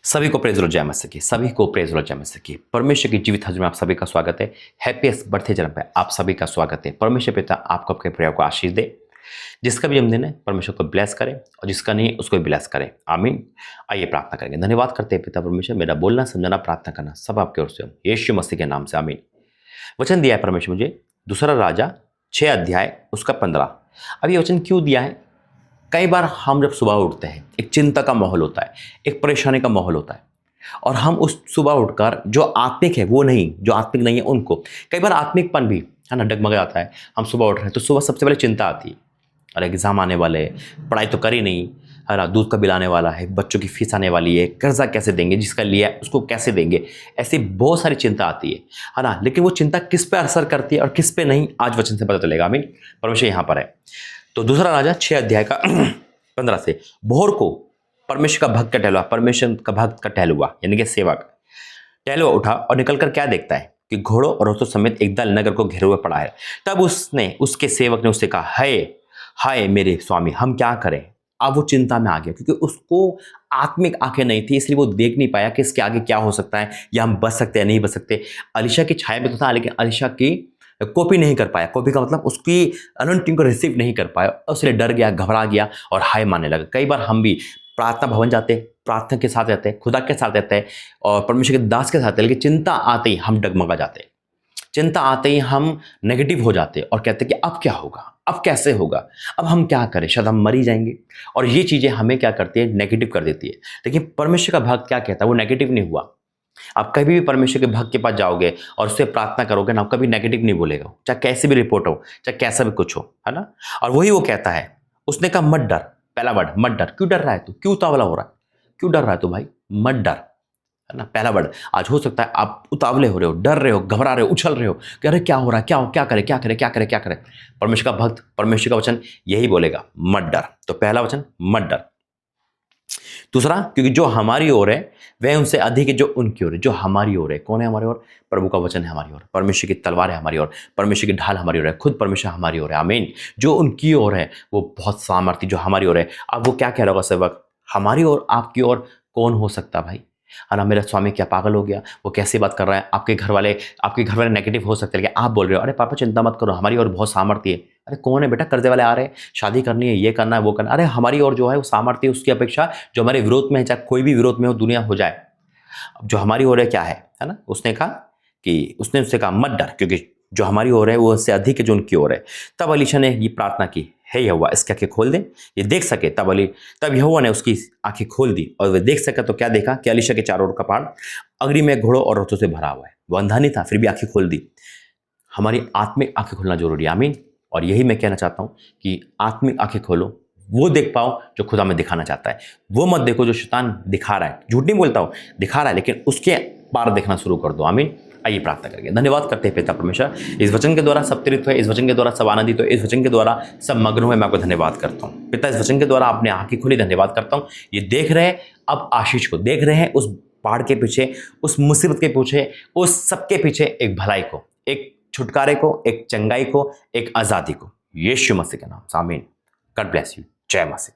सभी को प्रेज लो जय मसीह की, सभी को प्रेज लो जय मसीह की। परमेश्वर की जीवित हजूर में आप सभी का स्वागत है। हैप्पीएस्ट बर्थडे जन्म पे आप सभी का स्वागत है। परमेश्वर पिता आपको आपके प्रिय को आशीष दे। जिसका भी जन्मदिन है परमेश्वर को ब्लेस करे और जिसका नहीं उसको भी ब्लेस करे। आमीन। आइए प्रार्थना करेंगे। धन्यवाद करते हैं पिता परमेश्वर, मेरा बोलना समझना प्रार्थना करना सब आपके ओर से हो, यीशु मसीह के नाम से आमीन। वचन दिया है परमेश्वर मुझे दूसरा राजा 6 अध्याय उसका 15। अब ये वचन क्यों दिया है? कई बार हम जब सुबह उठते हैं एक चिंता का माहौल होता है, एक परेशानी का माहौल होता है और हम उस सुबह उठकर जो आत्मिक है वो नहीं, जो आत्मिक नहीं है उनको, कई बार आत्मिकपन भी है ना डगमगा जाता है। हम सुबह उठ रहे हैं तो सुबह सबसे पहले चिंता आती है, अरे एग्ज़ाम आने वाले हैं, पढ़ाई तो करी नहीं है ना, दूध का बिल आने वाला है, बच्चों की फीस आने वाली है, कर्जा कैसे देंगे, जिसका लिया है उसको कैसे देंगे, ऐसी बहुत सारी चिंता आती है ना। लेकिन वो चिंता किस पे असर करती है और किस पे नहीं, आज वचन से पता चलेगा। आमीन। परमेश्वर यहाँ पर है। तो दूसरा राजा 6 अध्याय का 15 से, भोर को परमेश्वर का भक्त का टहलुआ, परमेश्वर का भक्त का टहलुआ यानी कि सेवक टहलुआ उठा और निकलकर क्या देखता है कि घोड़ों और रथों समेत एक दल नगर को घेरे हुए पड़ा है। तब उसके सेवक ने उससे कहा, हाय हाय मेरे स्वामी, हम क्या करें। अब वो चिंता में आ गया क्योंकि उसको आत्मिक आंखें नहीं थी, इसलिए वो देख नहीं पाया कि इसके आगे क्या हो सकता है, या हम बच सकते हैं नहीं बच सकते। अलीशा की छाया में तो था लेकिन अलीशा की कॉपी नहीं कर पाया। कॉपी का मतलब उसकी अनोइंटिंग को रिसीव नहीं कर पाया, इसलिए डर गया, घबरा गया और हाय मानने लगा। कई बार हम भी प्रार्थना भवन जाते हैं, प्रार्थना के साथ रहते हैं, खुदा के साथ रहते हैं और परमेश्वर के दास के साथ रहते हैं, लेकिन चिंता आते ही हम डगमगा जाते हैं, चिंता आते ही हम नेगेटिव हो जाते हैं और कहते हैं कि अब क्या होगा, अब कैसे होगा, अब हम क्या करें, शायद हम मर ही जाएंगे। और ये चीज़ें हमें क्या करती है, नेगेटिव कर देती है। लेकिन परमेश्वर का भक्त क्या कहता है, वो नेगेटिव नहीं हुआ। आप कभी भी परमेश्वर के भक्त के पास जाओगे और उससे प्रार्थना करोगे ना, कभी नेगेटिव नहीं बोलेगा, चाहे कैसी भी रिपोर्ट हो, चाहे कैसा भी कुछ हो, है ना। और वही वो कहता है, उसने कहा मत डर। पहला वर्ड मत डर। क्यों डर रहा है तू, क्यों उतावला हो रहा है, क्यों डर रहा है तू भाई, मत डर, है ना। पहला वर्ड। आज हो सकता है आप उतावले हो रहे हो, डर रहे हो, घबरा रहे हो, उछल रहे हो कि अरे क्या हो रहा है, क्या हो, क्या करे क्या करे क्या करे क्या करे। परमेश्वर का भक्त, परमेश्वर का वचन यही बोलेगा, मत डर। तो पहला वचन मत डर। दूसरा, क्योंकि जो हमारी ओर है वह उनसे अधिक है जो उनकी ओर है। जो हमारी ओर है, कौन है हमारी ओर? प्रभु का वचन है हमारी ओर, परमेश्वर की तलवार है हमारी ओर, परमेश्वर की ढाल हमारी ओर है, खुद परमेश्वर हमारी ओर है। आमीन। जो उनकी ओर है वो बहुत सामर्थी, जो हमारी ओर है। अब वो क्या कह रहा होगा सेवक, हमारी ओर आपकी ओर कौन हो सकता भाई, है ना। मेरा स्वामी क्या पागल हो गया, वो कैसी बात कर रहा है। आपके घर वाले नेगेटिव हो सकते हैं, लेकिन आप बोल रहे हो अरे पापा चिंता मत करो, हमारी ओर बहुत सामर्थ्य है। अरे कौन है बेटा, कर्जे वाले आ रहे हैं, शादी करनी है, ये करना है, वो करना है। अरे हमारी ओर जो है वो सामर्थ्य उसकी अपेक्षा जो हमारे विरोध में है, चाहे कोई भी विरोध में हो दुनिया हो जाए, अब जो हमारी ओर है क्या है ना। उसने कहा कि उसने उससे कहा मत डर, क्योंकि जो हमारी ओर है वो उससे अधिक है जो उनकी ओर है। तब अलीशा ने ये प्रार्थना की, हे यहोवा इसकी आंखें खोल दे, ये देख सके। तब यहोवा ने उसकी आंखें खोल दी और वह देख सका। तो क्या देखा कि अलीशा के चारों ओर का पहाड़ अग्नि में घोड़ों और रथों से भरा हुआ है। वो अंधा नहीं था, फिर भी आंखें खोल दी। हमारी आत्मिक आंखें खोलना जरूरी है। आमीन। और यही मैं कहना चाहता हूँ कि आत्मिक आंखें खोलो, वो देख पाओ जो खुदा में दिखाना चाहता है। वो मत देखो जो शैतान दिखा रहा है, झूठ नहीं बोलता हूँ, दिखा रहा है, लेकिन उसके पार देखना शुरू कर दो। आमीन। आइए प्रार्थना करेंगे। धन्यवाद करते हैं पिता परमेश्वर, इस वचन के द्वारा सब प्रेरित हुए, इस वचन के द्वारा सब आनंदित हुए, इस वचन के द्वारा सब मग्न हुए। मैं आपको धन्यवाद करता हूँ पिता, इस वचन के द्वारा आपने आंखें खोली, धन्यवाद करता हूँ। ये देख रहे हैं अब आशीष को, देख रहे हैं उस पहाड़ के पीछे, उस मुसीबत के पीछे, उस सबके पीछे एक भलाई को, एक छुटकारे को, एक चंगाई को, एक आज़ादी को, यीशु मसीह के नाम। आमीन। God bless you. जय मसीह।